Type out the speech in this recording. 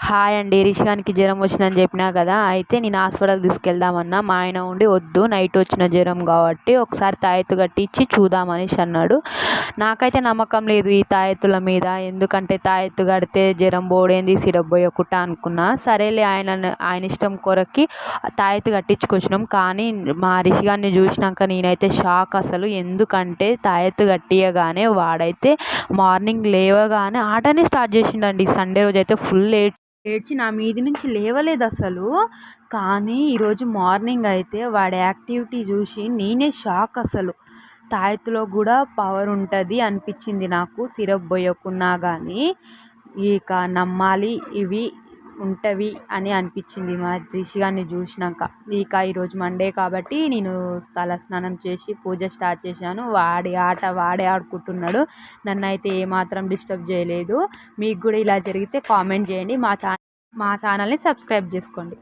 Hi అండి. రిషిగానికి జ్వరం వచ్చిందని చెప్పినా కదా, అయితే నేను హాస్పిటల్కి తీసుకెళ్దామన్నా. మా ఆయన ఉండి వద్దు, నైట్ వచ్చిన జ్వరం కాబట్టి ఒకసారి తాయెత్తు కట్టించి చూద్దామనేసి అన్నాడు. నాకైతే నమ్మకం లేదు ఈ తాయెత్తుల మీద, ఎందుకంటే తాయెత్తు కడితే జ్వరం పోడేంది సిరప్ పోయకుట్టా అనుకున్నా. సరేలే ఆయన ఇష్టం కొరకి తాయెత్తు కట్టించుకొచ్చినాం. కానీ మా రిషిగాన్ని చూసినాక నేనైతే షాక్ అసలు. ఎందుకంటే తాయెత్తు కట్టియగానే వాడైతే మార్నింగ్ లేవగానే ఆటనే స్టార్ట్ చేసిండండి. సండే రోజు అయితే ఫుల్ ఏడ్చి నా మీది నుంచి లేవలేదు అసలు. కానీ ఈరోజు మార్నింగ్ అయితే వాడి యాక్టివిటీ చూసి నేనే షాక్ అసలు. తాయెత్తులో కూడా పవర్ ఉంటుంది అనిపించింది నాకు, సిరప్ పోయకున్నా కానీ. ఇక నమ్మాలి, ఇవి ఉంటవి అని అనిపించింది మా రిషిగాన్ని చూసినాక. ఇక ఈరోజు మండే కాబట్టి నేను తల స్నానం చేసి పూజ స్టార్ట్ చేశాను. వాడి ఆట వాడే ఆడుకుంటున్నాడు, నన్ను అయితే ఏమాత్రం డిస్టర్బ్ చేయలేదు. మీకు కూడా ఇలా జరిగితే కామెంట్ చేయండి. మా ఛానల్ని సబ్స్క్రైబ్ చేసుకోండి.